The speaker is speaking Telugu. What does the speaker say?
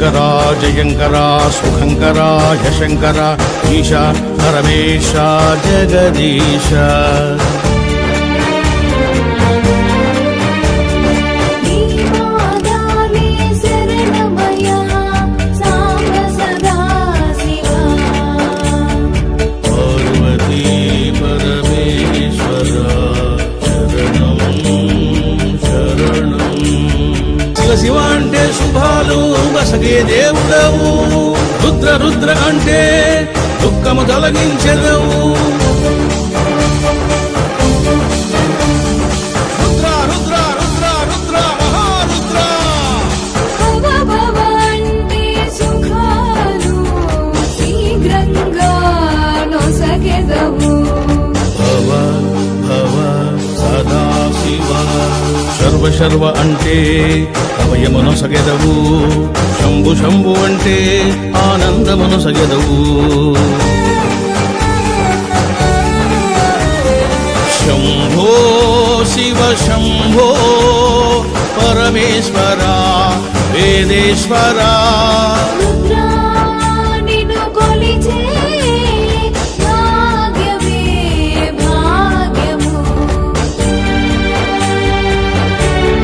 శంకరా జయంకరా సుఖంకరా యశంకర ఈశ పరమేశ జగదీశ శివ అంటే శుభాలు వసగే దేవుడవు రుద్ర రుద్ర అంటే దుఃఖము తొలగించెదవు రుద్ర రుద్ర రుద్ర రుద్ర మహారుద్ర అంటే సుఖాలు శీఘ్రంగా నొసగెదవు భవ భవ సదా శివ శర్వ శర్వ అంటే అభయమును సగెదవు శంభు శంభు అంటే ఆనందమును సగెదవు శంభో శివ శంభో పరమేశ్వర వేదేశ్వర రుద్ర